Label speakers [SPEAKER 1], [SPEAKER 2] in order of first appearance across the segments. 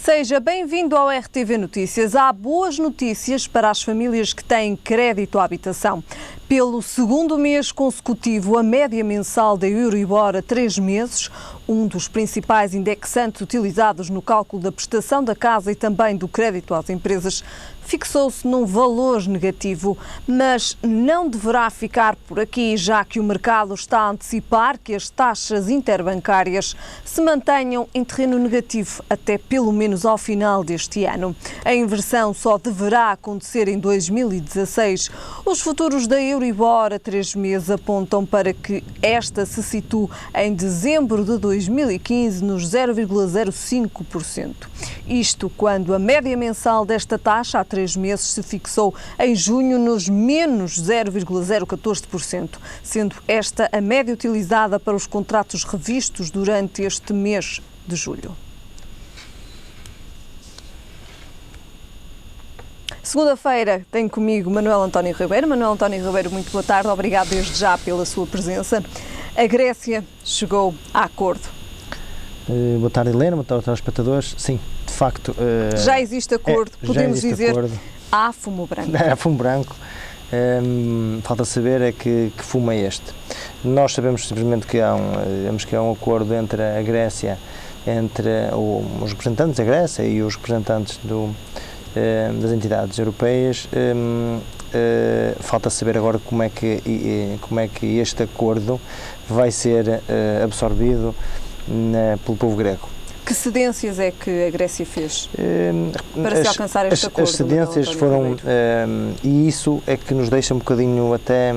[SPEAKER 1] Seja bem-vindo ao RTV Notícias. Há boas notícias para as famílias que têm crédito à habitação. Pelo segundo mês consecutivo, a média mensal da Euribor a 3 meses, um dos principais indexantes utilizados no cálculo da prestação da casa e também do crédito às empresas, fixou-se num valor negativo, mas não deverá ficar por aqui, já que o mercado está a antecipar que as taxas interbancárias se mantenham em terreno negativo até pelo menos ao final deste ano. A inversão só deverá acontecer em 2016. Os futuros da Euribor a 3 meses apontam para que esta se situe em dezembro de 2015 nos 0,05%. Isto quando a média mensal desta taxa há 3 meses se fixou em junho nos menos 0,014%, sendo esta a média utilizada para os contratos revistos durante este mês de julho. Segunda-feira tenho comigo Manuel António Ribeiro. Manuel António Ribeiro, muito boa tarde. Obrigado desde já pela sua presença. A Grécia chegou a acordo.
[SPEAKER 2] Boa tarde, Helena. Boa tarde aos espectadores. Sim, de facto...
[SPEAKER 1] já existe acordo, podemos dizer,
[SPEAKER 2] acordo.
[SPEAKER 1] Há fumo branco.
[SPEAKER 2] Há fumo branco. Falta saber é que fumo é este. Nós sabemos simplesmente que há um acordo entre a Grécia, entre os representantes da Grécia e os representantes das entidades europeias. Falta saber agora como é que este acordo vai ser absorvido pelo povo grego.
[SPEAKER 1] Que cedências é que a Grécia fez para se alcançar este acordo?
[SPEAKER 2] As cedências foram, e isso é que nos deixa um bocadinho até,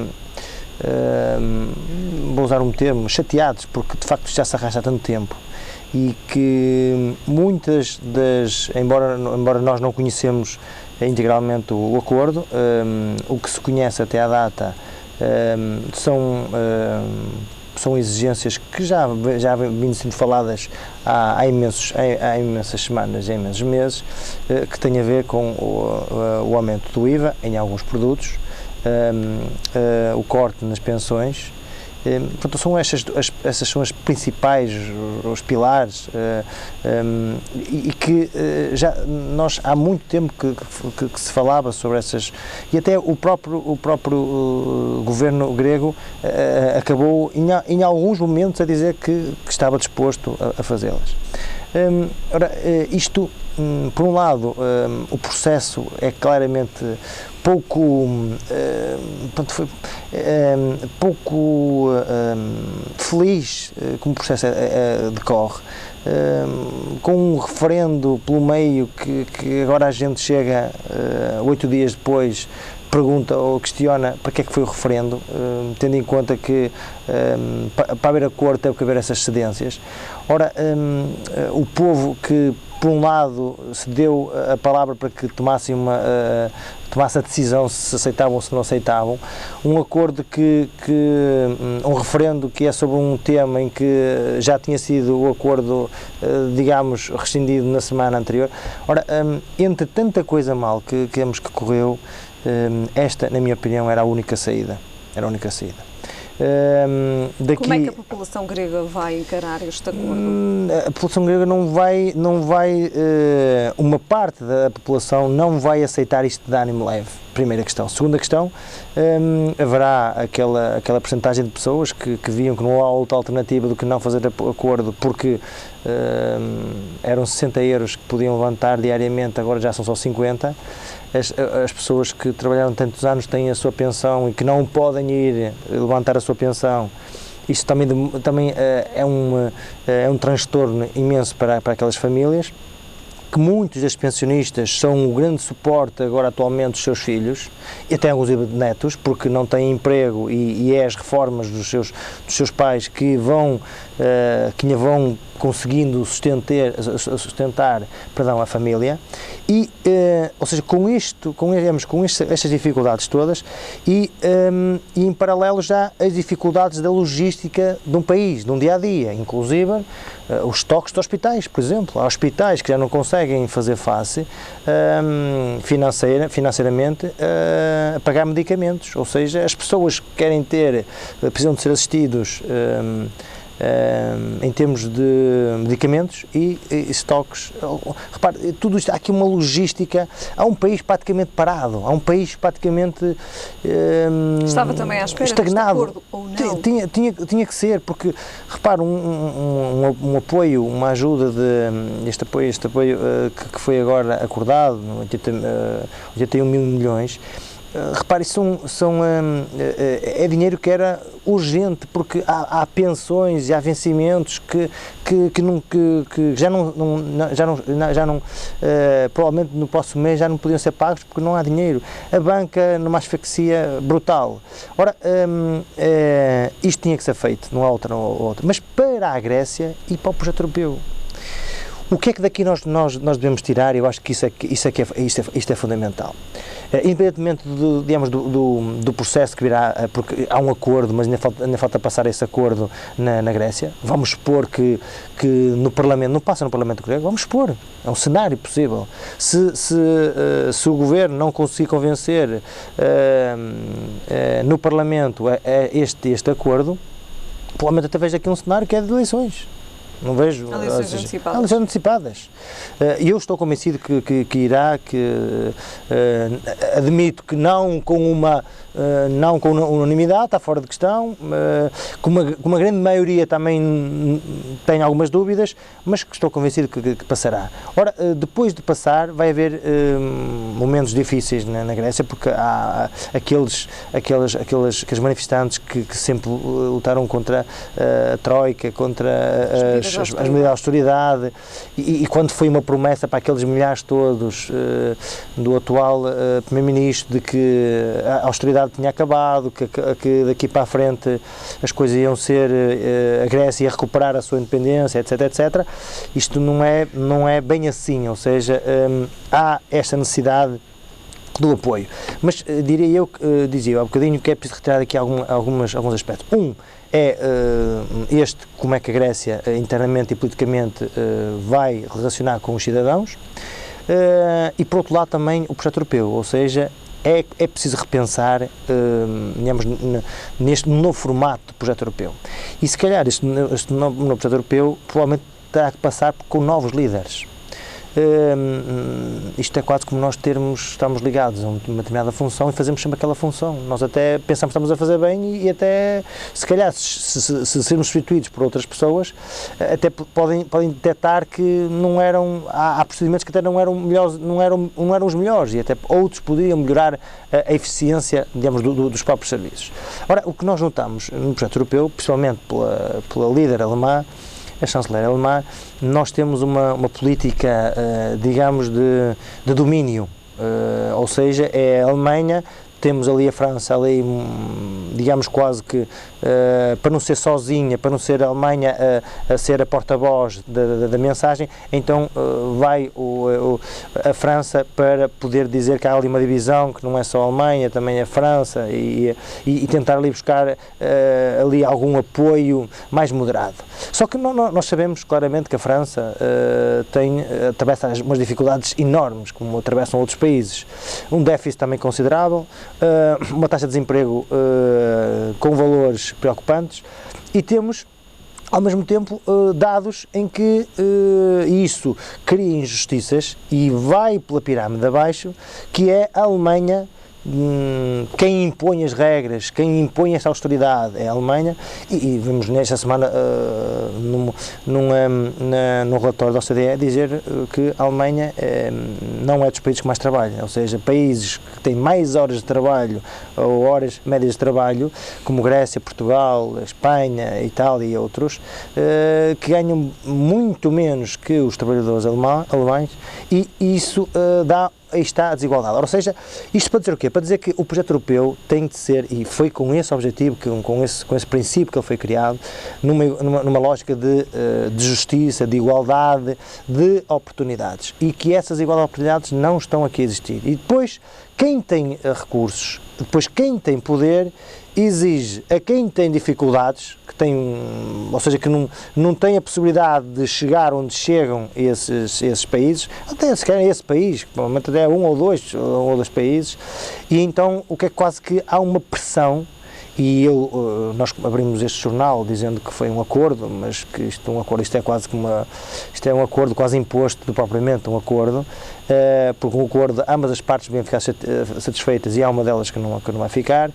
[SPEAKER 2] vou usar um termo, chateados, porque de facto já se arrasta há tanto tempo e que muitas embora nós não conhecemos integralmente o acordo, o que se conhece até à data são exigências que já vêm sendo faladas há imensas semanas, há imensos meses, que têm a ver com o aumento do IVA em alguns produtos, o corte nas pensões. Portanto, essas são as principais, os pilares, e que nós há muito tempo que se falava sobre essas, e até o próprio governo grego acabou em alguns momentos a dizer que estava disposto a fazê-las. Ora, isto, por um lado, o processo é claramente pouco feliz como o processo decorre, com um referendo pelo meio que agora a gente chega 8 dias depois, pergunta ou questiona para que é que foi o referendo, tendo em conta que para haver acordo teve que haver essas cedências. Ora, o povo que por um lado se deu a palavra para que tomasse a decisão se aceitavam ou se não aceitavam, um acordo um referendo que é sobre um tema em que já tinha sido o acordo, digamos, rescindido na semana anterior. Ora, entre tanta coisa mal que correu, esta, na minha opinião, era a única saída.
[SPEAKER 1] Como é que a população grega vai encarar este acordo?
[SPEAKER 2] A população grega uma parte da população não vai aceitar isto de ânimo leve, primeira questão. Segunda questão, haverá aquela percentagem de pessoas que viam que não há outra alternativa do que não fazer acordo, porque eram 60 euros que podiam levantar diariamente, agora já são só 50. As pessoas que trabalharam tantos anos têm a sua pensão e que não podem ir levantar a sua pensão. Isto também é um transtorno imenso para aquelas famílias, que muitos destes pensionistas são o grande suporte agora atualmente dos seus filhos e até alguns netos, porque não têm emprego e é as reformas dos seus pais que lhe vão conseguindo sustentar a família, e, ou seja, com estas dificuldades todas e em paralelo já as dificuldades da logística de um país, de um dia-a-dia, inclusive os estoques de hospitais, por exemplo. Há hospitais que já não conseguem fazer face financeiramente a pagar medicamentos, ou seja, as pessoas que precisam de ser assistidos em termos de medicamentos e estoques. Repare, tudo isto, há aqui uma logística, há um país praticamente parado, há um país praticamente
[SPEAKER 1] estava também à espera
[SPEAKER 2] estagnado.
[SPEAKER 1] deste acordo, ou não?
[SPEAKER 2] Tinha que ser, porque, repare, um apoio, uma ajuda, este apoio que foi agora acordado, 81 mil milhões, repare, é dinheiro que era urgente, porque há pensões e há vencimentos que já não provavelmente no próximo mês já não podiam ser pagos porque não há dinheiro. A banca numa asfixia brutal. Ora, isto tinha que ser feito, não há outra. Mas para a Grécia e para o projeto europeu. O que é que daqui nós devemos tirar? Eu acho que isto é fundamental. Independentemente do processo que virá, porque há um acordo, mas ainda falta passar esse acordo na Grécia. Vamos supor que no Parlamento, não passa no Parlamento grego, vamos supor, é um cenário possível. Se o Governo não conseguir convencer no Parlamento este acordo, provavelmente até vejo aqui um cenário que é de eleições. Não vejo eleições antecipadas. E eu estou convencido que irá, admito que não com unanimidade, está fora de questão, com uma grande maioria também tenho algumas dúvidas, mas que estou convencido que passará. Ora, depois de passar, vai haver momentos difíceis na Grécia, porque há aqueles manifestantes que sempre lutaram contra a Troika, contra as medidas de austeridade, e quando foi uma promessa para aqueles milhares todos do atual Primeiro-Ministro de que a austeridade tinha acabado, que daqui para a frente as coisas iam ser, a Grécia ia recuperar a sua independência, etc. Isto não é bem assim, ou seja, há esta necessidade do apoio. Mas dizia há bocadinho que é preciso retirar aqui alguns aspectos. Como é que a Grécia internamente e politicamente vai relacionar com os cidadãos, e por outro lado também o projeto europeu, ou seja, é preciso repensar, digamos, neste novo formato do projeto europeu. E se calhar este novo projeto europeu provavelmente terá que passar com novos líderes. Isto é quase como nós estamos ligados a uma determinada função e fazemos sempre aquela função. Nós até pensamos que estamos a fazer bem e até, se calhar, se sermos substituídos por outras pessoas, até podem detectar que não eram, há procedimentos que até não eram melhores, não eram os melhores, e até outros poderiam melhorar a eficiência, digamos, dos próprios serviços. Ora, o que nós notamos no projeto europeu, principalmente pela líder alemã, a chanceler alemã, nós temos uma política, digamos, de domínio, ou seja, é a Alemanha, temos ali a França, ali, digamos, quase que, para não ser sozinha, para não ser a Alemanha a ser a porta-voz da mensagem, então vai a França para poder dizer que há ali uma divisão, que não é só a Alemanha, também a França, e tentar ali buscar ali algum apoio mais moderado. Só que nós sabemos claramente que a França atravessa umas dificuldades enormes, como atravessam outros países. Um déficit também considerável, uma taxa de desemprego com valores preocupantes, e temos ao mesmo tempo dados em que isso cria injustiças e vai pela pirâmide abaixo, que é a Alemanha. Quem impõe as regras, quem impõe esta austeridade é a Alemanha, e vimos nesta semana num relatório da OCDE dizer que a Alemanha não é dos países que mais trabalham, ou seja, países que têm mais horas de trabalho ou horas médias de trabalho, como Grécia, Portugal, Espanha, Itália e outros, que ganham muito menos que os trabalhadores alemães, e isso aí está a desigualdade. Ou seja, isto para dizer o quê? Para dizer que o projeto europeu tem de ser, e foi com esse objetivo, com esse princípio que ele foi criado, numa lógica de justiça, de igualdade, de oportunidades, e que essas igualdades de oportunidades não estão aqui a existir. E depois, quem tem recursos, depois quem tem poder, exige a quem tem dificuldades, ou seja, que não tem a possibilidade de chegar onde chegam esses países, até se calhar esse país, provavelmente até um ou dois países, e então o que é quase que há uma pressão, e nós abrimos este jornal dizendo que foi um acordo, mas que isto é quase que isto é um acordo quase imposto do propriamente um acordo, porque um acordo ambas as partes devem ficar satisfeitas e há uma delas que não vai ficar,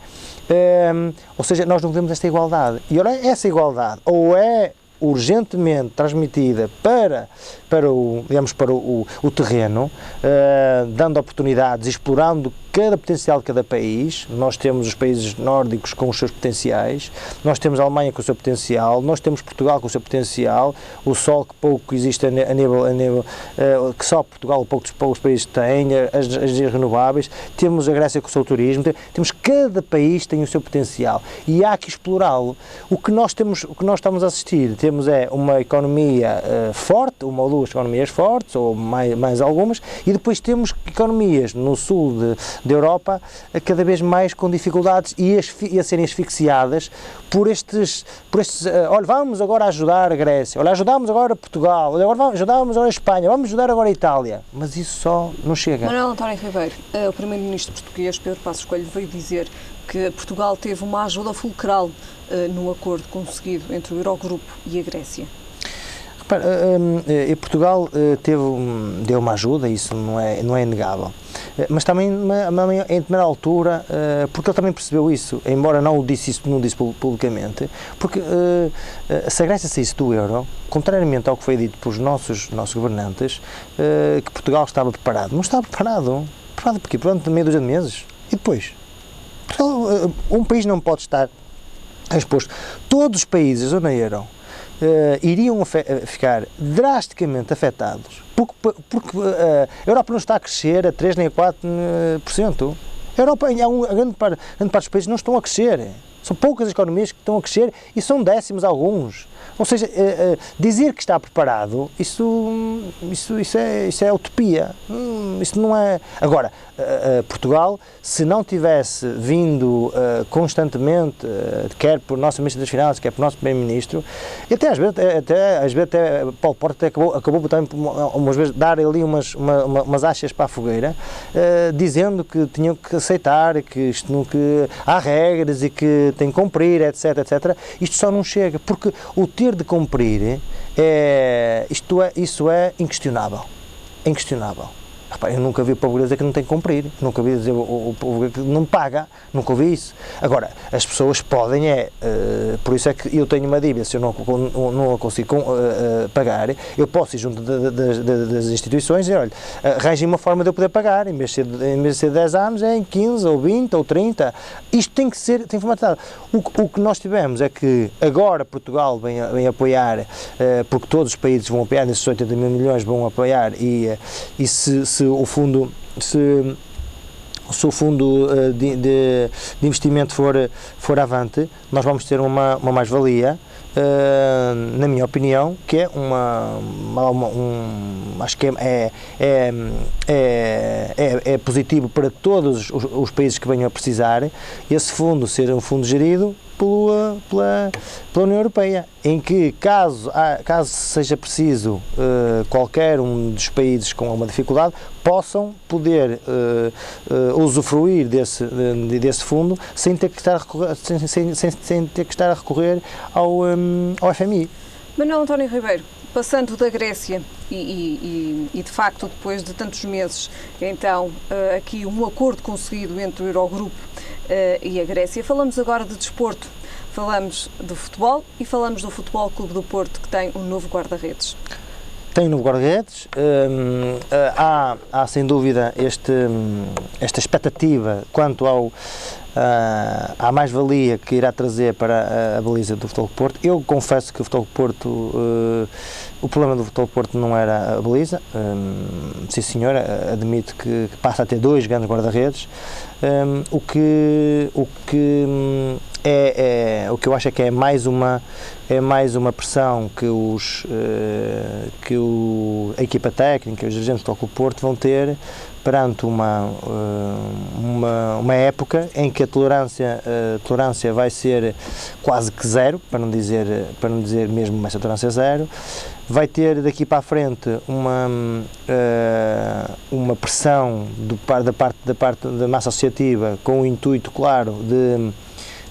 [SPEAKER 2] ou seja, nós não temos esta igualdade, e ora, essa igualdade ou é urgentemente transmitida para o terreno, dando oportunidades, explorando cada potencial de cada país. Nós temos os países nórdicos com os seus potenciais, nós temos a Alemanha com o seu potencial, nós temos Portugal com o seu potencial, o sol que pouco existe a nível que só Portugal, poucos países têm, as energias renováveis, temos a Grécia com o seu turismo, cada país tem o seu potencial e há que explorá-lo. O que nós estamos a assistir, temos uma economia forte, uma ou duas economias fortes, ou mais algumas, e depois temos economias no sul da Europa cada vez mais com dificuldades e a serem asfixiadas por estes olha, vamos agora ajudar a Grécia, olha, ajudamos agora Portugal, olha, agora ajudamos agora a Espanha, vamos ajudar agora a Itália, mas isso só não chega.
[SPEAKER 1] Manuel António Ribeiro, o primeiro-ministro português Pedro Passos Coelho veio dizer que Portugal teve uma ajuda fulcral no acordo conseguido entre o Eurogrupo e a Grécia.
[SPEAKER 2] Portugal deu uma ajuda, isso não é inegável, mas também em primeira altura, porque ele também percebeu isso, embora não disse publicamente, porque se a Grécia saísse do euro, contrariamente ao que foi dito pelos nossos governantes, que Portugal estava preparado, não estava preparado porquê? Durante meia dúzia de meses, e depois? Um país não pode estar exposto. Todos os países da zona euro iriam ficar drasticamente afetados, porque a Europa não está a crescer a 3 nem a 4%. A Europa, a grande parte dos países não estão a crescer. São poucas as economias que estão a crescer e são décimos alguns. Ou seja, dizer que está preparado, isso é utopia. Isso não é... Agora, Portugal, se não tivesse vindo constantemente, quer por nosso Ministro das Finanças, quer por nosso Primeiro-Ministro, e até às vezes Paulo Porta acabou também, umas vezes, dar ali umas achas para a fogueira, dizendo que tinham que aceitar, que há regras e que tem que cumprir, etc. Isto só não chega, porque o ter de cumprir, isso é inquestionável. É inquestionável. Eu nunca vi o povo dizer que não tem que cumprir, nunca vi dizer o povo que não paga, nunca ouvi isso. Agora, as pessoas podem, por isso é que eu tenho uma dívida, se eu não a consigo pagar, eu posso ir junto das instituições e olha, arranjem uma forma de eu poder pagar, em vez de ser 10 anos, é em 15 ou 20 ou 30. Isto tem que ser formatado. O que nós tivemos é que agora Portugal vem apoiar, porque todos os países vão apoiar, nesses 80 mil milhões vão apoiar, e se o fundo de investimento for avante, nós vamos ter uma mais-valia, na minha opinião, que é acho que é positivo para todos os países que venham a precisar, esse fundo ser um fundo gerido pela União Europeia, em que caso seja preciso qualquer um dos países com alguma dificuldade, possam poder usufruir desse fundo sem ter que estar a recorrer ao FMI.
[SPEAKER 1] Manuel António Ribeiro, passando da Grécia e de facto depois de tantos meses, então aqui um acordo conseguido entre o Eurogrupo e a Grécia, falamos agora de desporto, falamos do futebol e falamos do Futebol Clube do Porto, que tem um novo guarda-redes.
[SPEAKER 2] Tem um novo guarda-redes, há sem dúvida esta expectativa quanto à mais-valia que irá trazer para a baliza do Futebol do Porto. Eu confesso que o Futebol do Porto, o problema do Futebol do Porto não era a baliza, sim senhora, admito que passa a ter 2 grandes guarda-redes, o que eu acho é que é mais uma pressão que a equipa técnica, os dirigentes do Futebol do Porto vão ter perante uma época em que a tolerância vai ser quase que zero, para não dizer mesmo essa tolerância zero. Vai ter daqui para a frente uma pressão da parte da massa associativa, com o intuito claro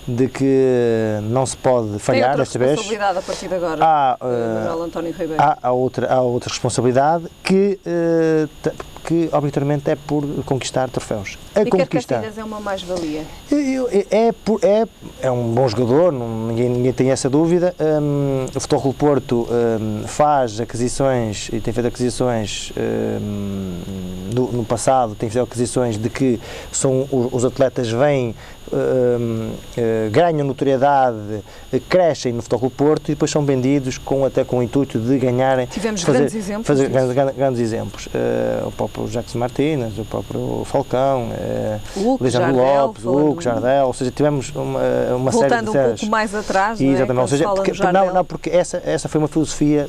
[SPEAKER 2] de que não se pode falhar desta vez.
[SPEAKER 1] Tem outra responsabilidade a partir de agora, Manuel António Ribeiro?
[SPEAKER 2] Há outra responsabilidade que obrigatoriamente é por conquistar troféus.
[SPEAKER 1] E Carcaçilhas é uma mais-valia?
[SPEAKER 2] É um bom jogador, ninguém tem essa dúvida. O Futebol Clube Porto faz aquisições e tem feito aquisições no passado, tem feito aquisições de que os atletas vêm, ganham notoriedade, crescem no Futebol Clube Porto e depois são vendidos até com o intuito de ganharem.
[SPEAKER 1] Tivemos grandes exemplos.
[SPEAKER 2] Grandes exemplos. O próprio Jackson Martínez, o próprio Falcão,
[SPEAKER 1] o
[SPEAKER 2] Lisandro Lopes, o Hugo, Jardel, ou seja, tivemos uma série de...
[SPEAKER 1] Voltando um pouco mais atrás,
[SPEAKER 2] exatamente,
[SPEAKER 1] ou seja,
[SPEAKER 2] porque essa foi uma filosofia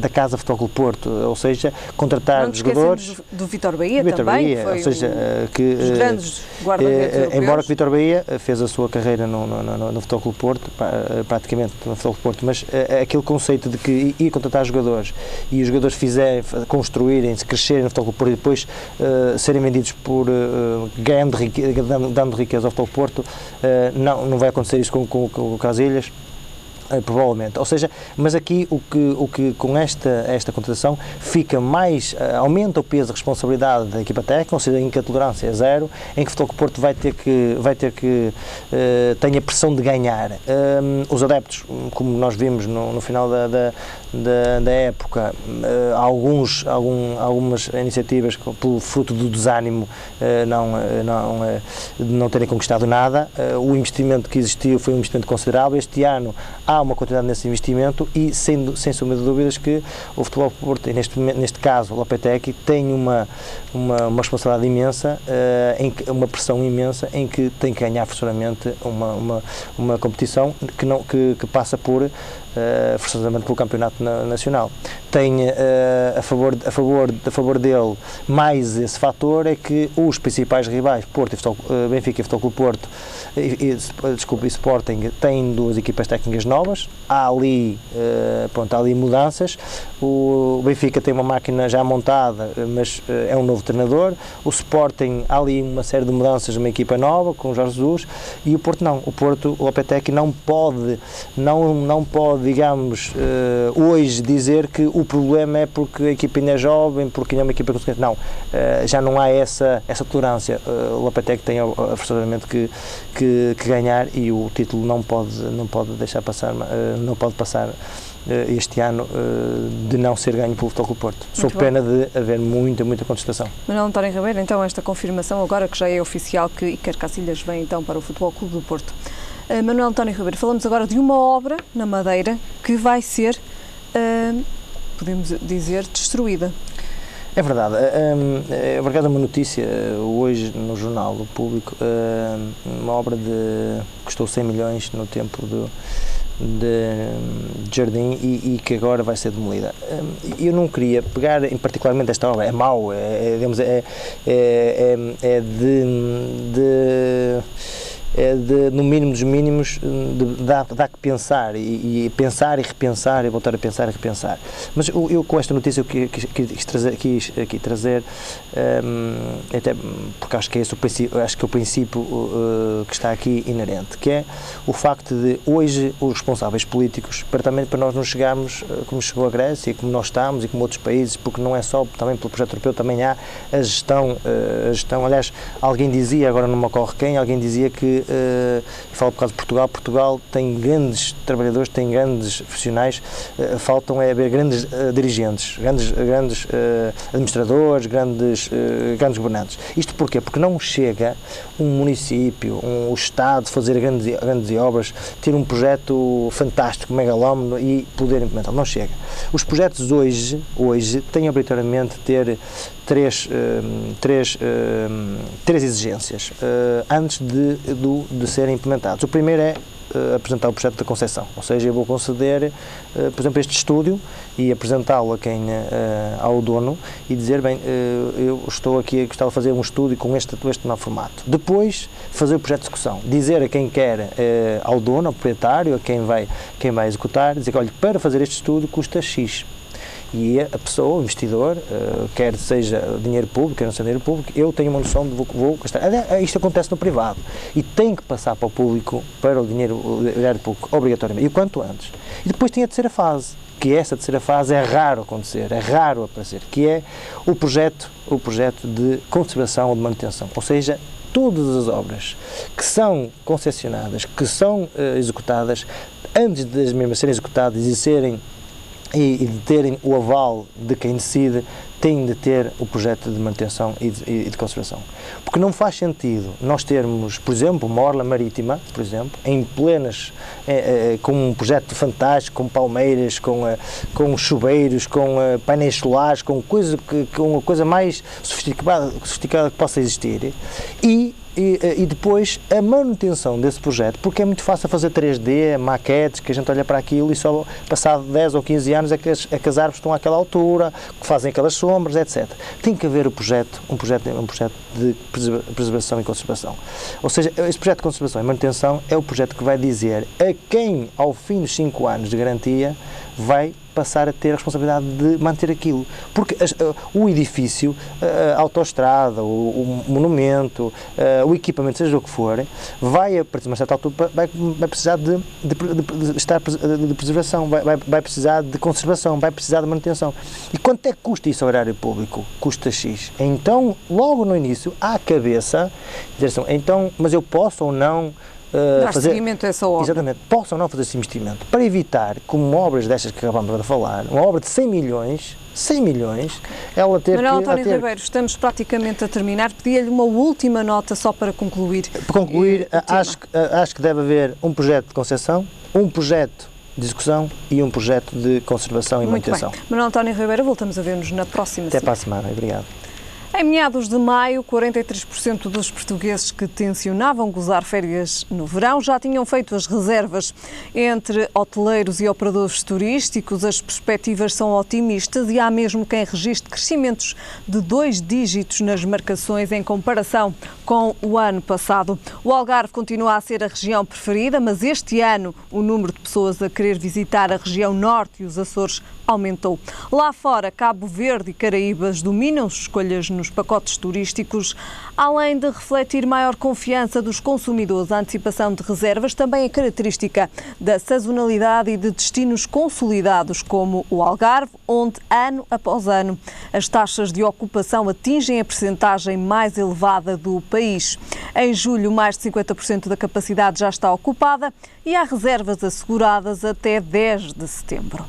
[SPEAKER 2] da Casa Futebol Clube Porto, ou seja, contratar jogadores...
[SPEAKER 1] do Vítor Bahia também,
[SPEAKER 2] Bahia,
[SPEAKER 1] foi
[SPEAKER 2] ou seja,
[SPEAKER 1] os grandes guarda-redes europeus.
[SPEAKER 2] Embora que Vítor Bahia fez a sua carreira no Futebol Clube Porto, praticamente no Futebol Clube Porto, mas aquele conceito de que ir contratar jogadores e os jogadores construírem-se, crescerem no Futebol Clube Porto e depois serem vendidos por dando riqueza ao Futebol Porto, não vai acontecer isso com o Casilhas. Provavelmente, ou seja, mas aqui o que com esta contratação fica mais, aumenta o peso da responsabilidade da equipa técnica, ou seja, em que a tolerância é zero, em que o Futebol Clube Porto vai ter que tem a pressão de ganhar. Os adeptos, como nós vimos no final da época, algumas iniciativas pelo fruto do desânimo não terem conquistado nada. O investimento que existiu foi um investimento considerável. Este ano há uma continuidade nesse investimento e sem sombra de dúvidas que o Futebol Porto, neste caso o Lopetegui, tem uma responsabilidade imensa, uma pressão imensa em que tem que ganhar forçosamente uma competição que passa forçosamente pelo Campeonato Nacional. Tem a favor dele mais esse fator, é que os principais rivais, Benfica e Futebol Clube Porto e Sporting, têm duas equipas técnicas novas. Há ali mudanças. O Benfica tem uma máquina já montada, mas é um novo treinador. O Sporting, há ali uma série de mudanças, uma equipa nova com o Jorge Jesus, e o Porto não. O Lopetegui não pode, digamos, hoje dizer que o problema é porque a equipa ainda é jovem, porque ainda é uma equipa consequente. Não, já não há essa tolerância. O Lopetegui tem forçosamente que ganhar, e o título não pode deixar passar, não pode passar este ano de não ser ganho pelo Futebol Clube Porto. Sou pena de haver muita contestação.
[SPEAKER 1] Manuel António Ribeiro, então esta confirmação, agora que já é oficial que Iker Casilhas vem então para o Futebol Clube do Porto. Manuel António Ribeiro, falamos agora de uma obra na Madeira que vai ser, podemos dizer, destruída.
[SPEAKER 2] É verdade. É verdade, uma notícia hoje no Jornal do Público, uma obra que custou 100 milhões no tempo de Jardim e que agora vai ser demolida. Eu não queria pegar em particularmente esta obra, é mau, no mínimo dos mínimos, dá que pensar e pensar e repensar e voltar a pensar e repensar. Mas eu com esta notícia quis trazer até porque acho que é o princípio que está aqui inerente, que é o facto de hoje os responsáveis políticos, para nós não chegarmos como chegou a Grécia e como nós estamos e como outros países, porque não é só também pelo projeto europeu, também há a gestão, aliás, alguém dizia, agora não me ocorre quem, alguém dizia que falo por causa de Portugal tem grandes trabalhadores, tem grandes profissionais, faltam haver grandes dirigentes, grandes administradores, grandes governantes. Isto porquê? Porque não chega um município, um Estado fazer grandes obras, ter um projeto fantástico, megalómano e poder implementar. Não chega. Os projetos hoje têm obrigatoriamente ter três exigências antes de serem implementados. O primeiro é apresentar o projeto da concessão, ou seja, eu vou conceder, por exemplo, este estúdio e apresentá-lo ao dono e dizer, bem, eu estou aqui a gostar de fazer um estúdio com este novo formato. Depois, fazer o projeto de execução, dizer a quem quer, ao dono, ao proprietário, a quem vai executar, dizer que, olha, para fazer este estúdio custa X. E a pessoa, o investidor, quer seja dinheiro público, quer não seja dinheiro público, eu tenho uma noção de vou gastar. Isto acontece no privado e tem que passar para o público, para o dinheiro público, obrigatoriamente, e o quanto antes. E depois tem a terceira fase, que essa terceira fase é raro acontecer, é raro aparecer, que é o projeto de conservação ou de manutenção, ou seja, todas as obras que são concessionadas, que são executadas, antes das mesmas serem executadas e de terem o aval de quem decide, têm de ter o projeto de manutenção e de conservação. Porque não faz sentido nós termos, por exemplo, uma orla marítima, por exemplo, em plenas, com um projeto fantástico, com palmeiras, com chuveiros, com painéis solares, com a coisa mais sofisticada que possa existir, e depois a manutenção desse projeto, porque é muito fácil fazer 3D, maquetes, que a gente olha para aquilo e só passado 10 ou 15 anos é que as árvores estão àquela altura, que fazem aquelas sombras, etc. Tem que haver um projeto de preservação e conservação. Ou seja, esse projeto de conservação e manutenção é o projeto que vai dizer a quem, ao fim dos 5 anos de garantia, vai passar a ter a responsabilidade de manter aquilo. Porque o edifício, a autoestrada, o monumento, o equipamento, seja o que for, vai, a partir de uma certa altura, vai precisar de preservação, vai precisar de conservação, vai precisar de manutenção. E quanto é que custa isso ao erário público? Custa X. Então, logo no início, à cabeça, dizer assim, então, mas eu posso ou não fazer
[SPEAKER 1] seguimento a essa obra.
[SPEAKER 2] Exatamente, posso ou não fazer esse investimento, para evitar, como obras destas que acabamos de falar, uma obra de 100 milhões, ela ter
[SPEAKER 1] Manuel António Ribeiro, estamos praticamente a terminar, pedia-lhe uma última nota só para concluir.
[SPEAKER 2] Para concluir, acho que deve haver um projeto de concessão, um projeto de execução e um projeto de conservação e manutenção.
[SPEAKER 1] Muito bem. Manuel António Ribeiro, voltamos a ver-nos na próxima semana.
[SPEAKER 2] Até para a semana, obrigado.
[SPEAKER 1] Em meados de maio, 43% dos portugueses que tencionavam gozar férias no verão já tinham feito as reservas. Entre hoteleiros e operadores turísticos, as perspectivas são otimistas e há mesmo quem registre crescimentos de 2 dígitos nas marcações em comparação com o ano passado. O Algarve continua a ser a região preferida, mas este ano o número de pessoas a querer visitar a região norte e os Açores aumentou. Lá fora, Cabo Verde e Caraíbas dominam as escolhas nos pacotes turísticos. Além de refletir maior confiança dos consumidores, a antecipação de reservas também é característica da sazonalidade e de destinos consolidados como o Algarve, onde ano após ano as taxas de ocupação atingem a percentagem mais elevada do país. Em julho, mais de 50% da capacidade já está ocupada e há reservas asseguradas até 10 de setembro.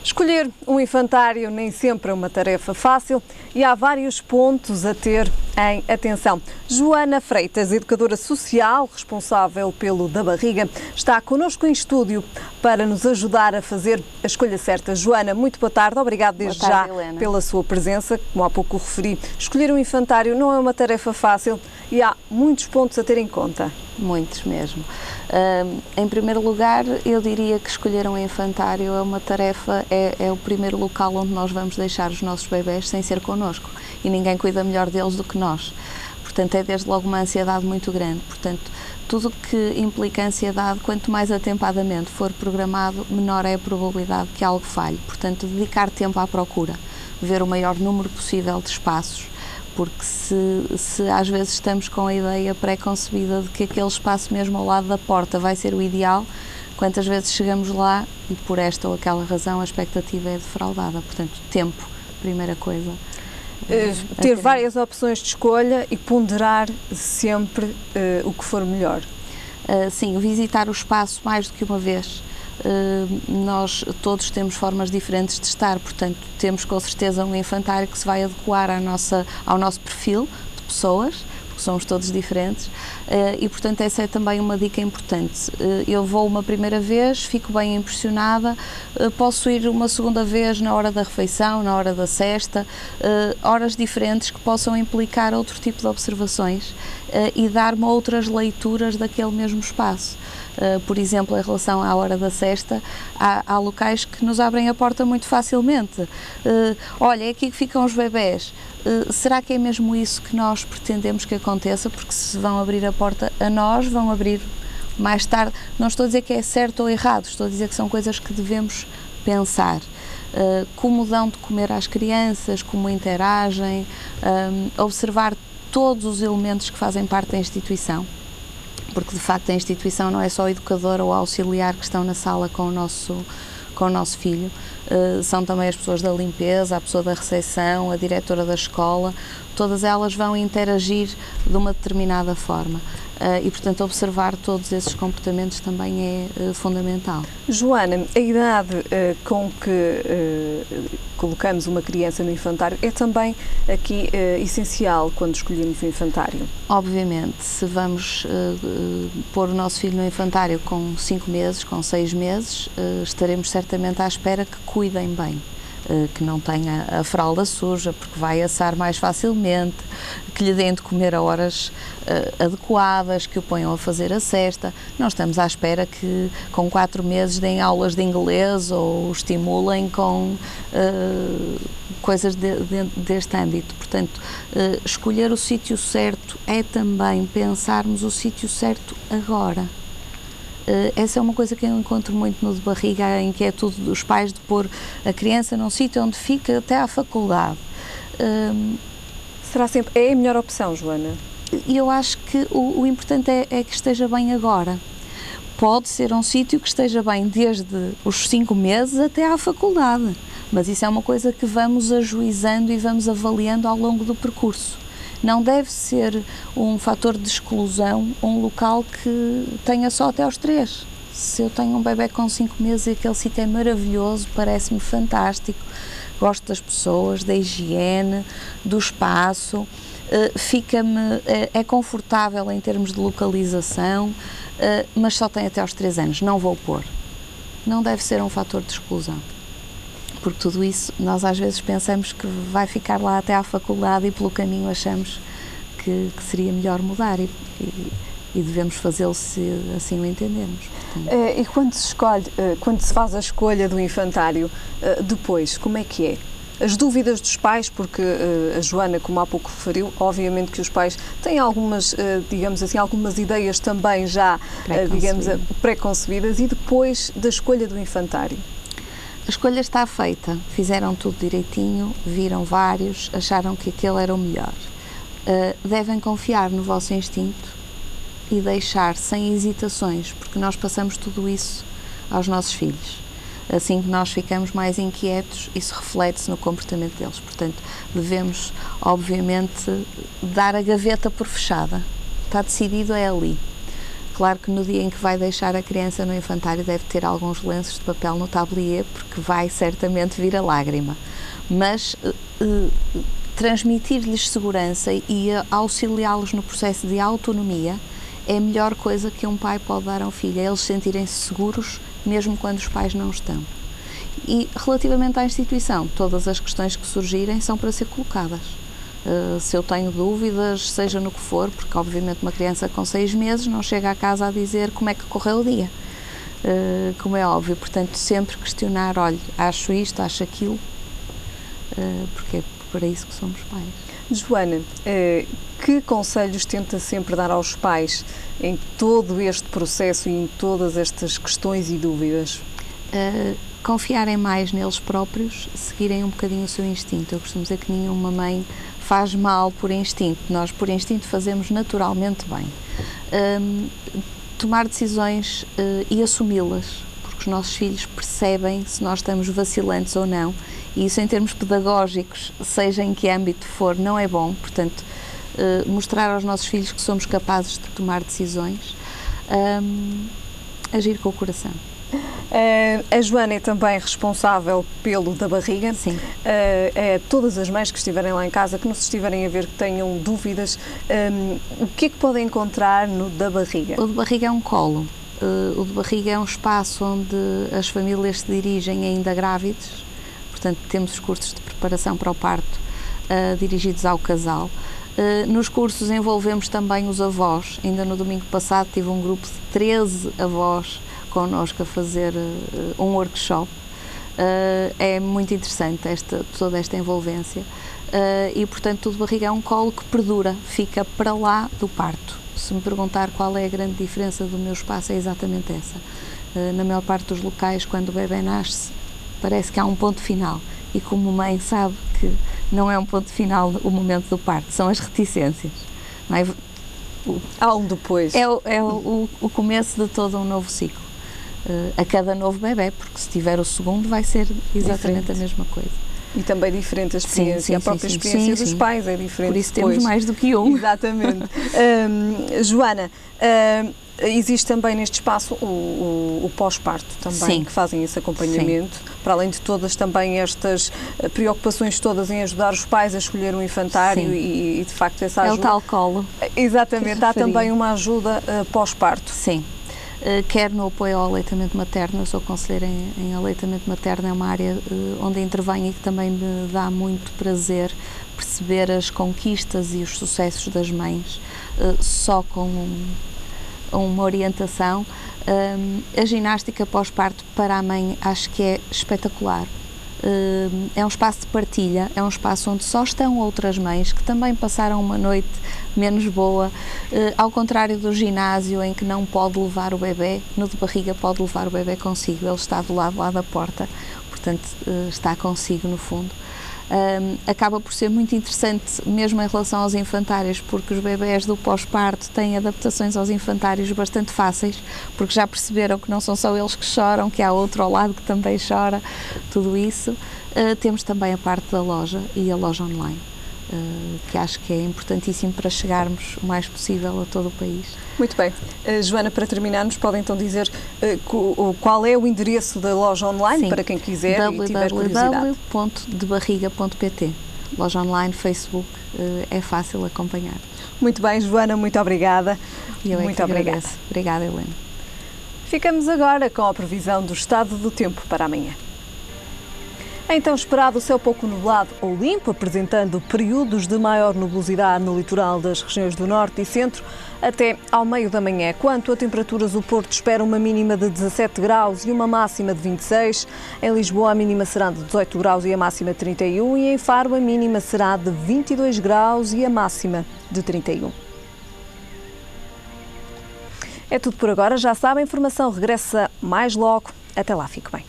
[SPEAKER 1] Escolher um infantário nem sempre é uma tarefa fácil e há vários pontos a ter em atenção. Joana Freitas, educadora social, responsável pelo Da Barriga, está connosco em estúdio para nos ajudar a fazer a escolha certa. Joana, muito boa tarde, obrigada desde já pela sua presença. Como há pouco referi, escolher um infantário não é uma tarefa fácil e há muitos pontos a ter em conta.
[SPEAKER 3] Muitos mesmo. Em primeiro lugar, eu diria que escolher um infantário é uma tarefa, é o primeiro local onde nós vamos deixar os nossos bebés sem ser connosco e ninguém cuida melhor deles do que nós. Portanto, é desde logo uma ansiedade muito grande. Portanto, tudo que implica ansiedade, quanto mais atempadamente for programado, menor é a probabilidade que algo falhe. Portanto, dedicar tempo à procura, ver o maior número possível de espaços, porque se às vezes estamos com a ideia pré-concebida de que aquele espaço mesmo ao lado da porta vai ser o ideal, quantas vezes chegamos lá e por esta ou aquela razão a expectativa é defraudada. Portanto, tempo, primeira coisa.
[SPEAKER 1] Ter várias opções de escolha e ponderar sempre o que for melhor.
[SPEAKER 3] Sim, visitar o espaço mais do que uma vez. Nós todos temos formas diferentes de estar, portanto temos com certeza um infantário que se vai adequar ao nosso perfil de pessoas, porque somos todos diferentes, e portanto essa é também uma dica importante. Eu vou uma primeira vez, fico bem impressionada, posso ir uma segunda vez na hora da refeição, na hora da sesta, horas diferentes que possam implicar outro tipo de observações e dar-me outras leituras daquele mesmo espaço. Por exemplo, em relação à hora da sesta, há locais que nos abrem a porta muito facilmente. Olha, é aqui que ficam os bebés. Será que é mesmo isso que nós pretendemos que aconteça? Porque se vão abrir a porta a nós, vão abrir mais tarde, não estou a dizer que é certo ou errado, estou a dizer que são coisas que devemos pensar. Como dão de comer às crianças, como interagem, observar todos os elementos que fazem parte da instituição, porque de facto a instituição não é só o educador ou o auxiliar que estão na sala com o nosso filho, são também as pessoas da limpeza, a pessoa da recepção, a diretora da escola, todas elas vão interagir de uma determinada forma. E, portanto, observar todos esses comportamentos também é fundamental.
[SPEAKER 1] Joana, a idade com que colocamos uma criança no infantário é também aqui essencial quando escolhemos o infantário?
[SPEAKER 3] Obviamente, se vamos pôr o nosso filho no infantário com 5 meses, com 6 meses, estaremos certamente à espera que cuidem bem. Que não tenha a fralda suja, porque vai assar mais facilmente, que lhe deem de comer a horas adequadas, que o ponham a fazer a cesta. Não estamos à espera que com 4 meses deem aulas de inglês ou estimulem com coisas deste âmbito. Portanto, escolher o sítio certo é também pensarmos o sítio certo agora. Essa é uma coisa que eu encontro muito no de barriga, a inquietude dos pais de pôr a criança num sítio onde fica até à faculdade.
[SPEAKER 1] Será sempre, é a melhor opção, Joana?
[SPEAKER 3] Eu acho que o importante é que esteja bem agora. Pode ser um sítio que esteja bem desde os 5 meses até à faculdade, mas isso é uma coisa que vamos ajuizando e vamos avaliando ao longo do percurso. Não deve ser um fator de exclusão um local que tenha só até aos 3. Se eu tenho um bebê com 5 meses e aquele sítio é maravilhoso, parece-me fantástico, gosto das pessoas, da higiene, do espaço, é confortável em termos de localização, mas só tem até aos 3 anos, não vou pôr. Não deve ser um fator de exclusão. Porque tudo isso, nós às vezes pensamos que vai ficar lá até à faculdade e pelo caminho achamos que seria melhor mudar e devemos fazê-lo se assim o entendermos.
[SPEAKER 1] E quando se escolhe, quando se faz a escolha do infantário, depois, como é que é? As dúvidas dos pais, porque a Joana, como há pouco referiu, obviamente que os pais têm algumas, digamos assim, algumas ideias também já, digamos, pré-concebidas, e depois da escolha do infantário?
[SPEAKER 3] A escolha está feita, fizeram tudo direitinho, viram vários, acharam que aquele era o melhor. Devem confiar no vosso instinto e deixar sem hesitações, porque nós passamos tudo isso aos nossos filhos. Assim que nós ficamos mais inquietos, isso reflete-se no comportamento deles. Portanto, devemos, obviamente, dar a gaveta por fechada. Está decidido, é ali. Claro que no dia em que vai deixar a criança no infantário deve ter alguns lenços de papel no tablier, porque vai certamente vir a lágrima. Mas transmitir-lhes segurança e auxiliá-los no processo de autonomia é a melhor coisa que um pai pode dar ao filho, é eles sentirem-se seguros mesmo quando os pais não estão. E relativamente à instituição, todas as questões que surgirem são para ser colocadas. Se eu tenho dúvidas, seja no que for, porque obviamente uma criança com 6 meses não chega a casa a dizer como é que correu o dia, como é óbvio, portanto sempre questionar, olha, acho isto, acho aquilo, porque é para isso que somos pais.
[SPEAKER 1] Joana, que conselhos tenta sempre dar aos pais em todo este processo e em todas estas questões e dúvidas?
[SPEAKER 3] Confiarem mais neles próprios, seguirem um bocadinho o seu instinto. Eu costumo dizer que nenhuma mãe faz mal por instinto, nós por instinto fazemos naturalmente bem. Tomar decisões e assumi-las, porque os nossos filhos percebem se nós estamos vacilantes ou não, e isso em termos pedagógicos, seja em que âmbito for, não é bom. Portanto, mostrar aos nossos filhos que somos capazes de tomar decisões, agir com o coração.
[SPEAKER 1] A Joana é também responsável pelo da barriga.
[SPEAKER 3] Sim.
[SPEAKER 1] Todas as mães que estiverem lá em casa, que nos estiverem a ver, que tenham dúvidas, o que é que podem encontrar no da barriga?
[SPEAKER 3] O de barriga é um colo. O de barriga é um espaço onde as famílias se dirigem ainda grávidos. Portanto, temos os cursos de preparação para o parto dirigidos ao casal. Nos cursos envolvemos também os avós. Ainda no domingo passado tive um grupo de 13 avós connosco a fazer um workshop. É muito interessante toda esta envolvência e, portanto, o de barriga é um colo que perdura, fica para lá do parto. Se me perguntar qual é a grande diferença do meu espaço, é exatamente essa. Na maior parte dos locais, quando o bebê nasce, parece que há um ponto final. E como mãe sabe que não é um ponto final o momento do parto, são as reticências. Não é?
[SPEAKER 1] Há um depois.
[SPEAKER 3] É o começo de todo um novo ciclo. A cada novo bebê, porque se tiver o segundo vai ser exatamente
[SPEAKER 1] diferente.
[SPEAKER 3] a mesma coisa.
[SPEAKER 1] E também diferente a experiência,
[SPEAKER 3] Sim,
[SPEAKER 1] a própria experiência dos pais é diferente.
[SPEAKER 3] Por isso
[SPEAKER 1] depois.
[SPEAKER 3] temos mais do que um.
[SPEAKER 1] Exatamente. Joana, existe também neste espaço o pós-parto também,
[SPEAKER 3] Sim.
[SPEAKER 1] que fazem esse acompanhamento, para além de todas também estas preocupações todas em ajudar os pais a escolher um infantário e de facto essa ajuda.
[SPEAKER 3] É o tal colo.
[SPEAKER 1] Exatamente, há também uma ajuda pós-parto.
[SPEAKER 3] Sim. Quer no apoio ao aleitamento materno, eu sou conselheira em aleitamento materno, é uma área onde intervenho e que também me dá muito prazer perceber as conquistas e os sucessos das mães, só com uma orientação. A ginástica pós-parto para a mãe acho que é espetacular. É um espaço de partilha, é um espaço onde só estão outras mães que também passaram uma noite menos boa, ao contrário do ginásio em que não pode levar o bebê, no de barriga pode levar o bebê consigo, ele está do lado lá da porta, portanto está consigo no fundo. Acaba por ser muito interessante mesmo em relação aos infantários, porque os bebés do pós-parto têm adaptações aos infantários bastante fáceis, porque já perceberam que não são só eles que choram, que há outro ao lado que também chora, tudo isso. Temos também a parte da loja e a loja online, que acho que é importantíssimo para chegarmos o mais possível a todo o país.
[SPEAKER 1] Muito bem. Joana, para terminar, nos pode então dizer qual é o endereço da loja online? Sim. Para quem quiser e tiver curiosidade.
[SPEAKER 3] www.debarriga.pt. Loja online, Facebook, é fácil acompanhar.
[SPEAKER 1] Muito bem, Joana, muito obrigada.
[SPEAKER 3] Muito obrigada. Obrigada, Helena.
[SPEAKER 1] Ficamos agora com a previsão do estado do tempo para amanhã. Então esperado céu pouco nublado ou limpo, apresentando períodos de maior nubosidade no litoral das regiões do Norte e Centro até ao meio da manhã. Quanto a temperaturas, o Porto espera uma mínima de 17 graus e uma máxima de 26. Em Lisboa a mínima será de 18 graus e a máxima de 31 e em Faro a mínima será de 22 graus e a máxima de 31. É tudo por agora, já sabem, a informação regressa mais logo. Até lá, fique bem.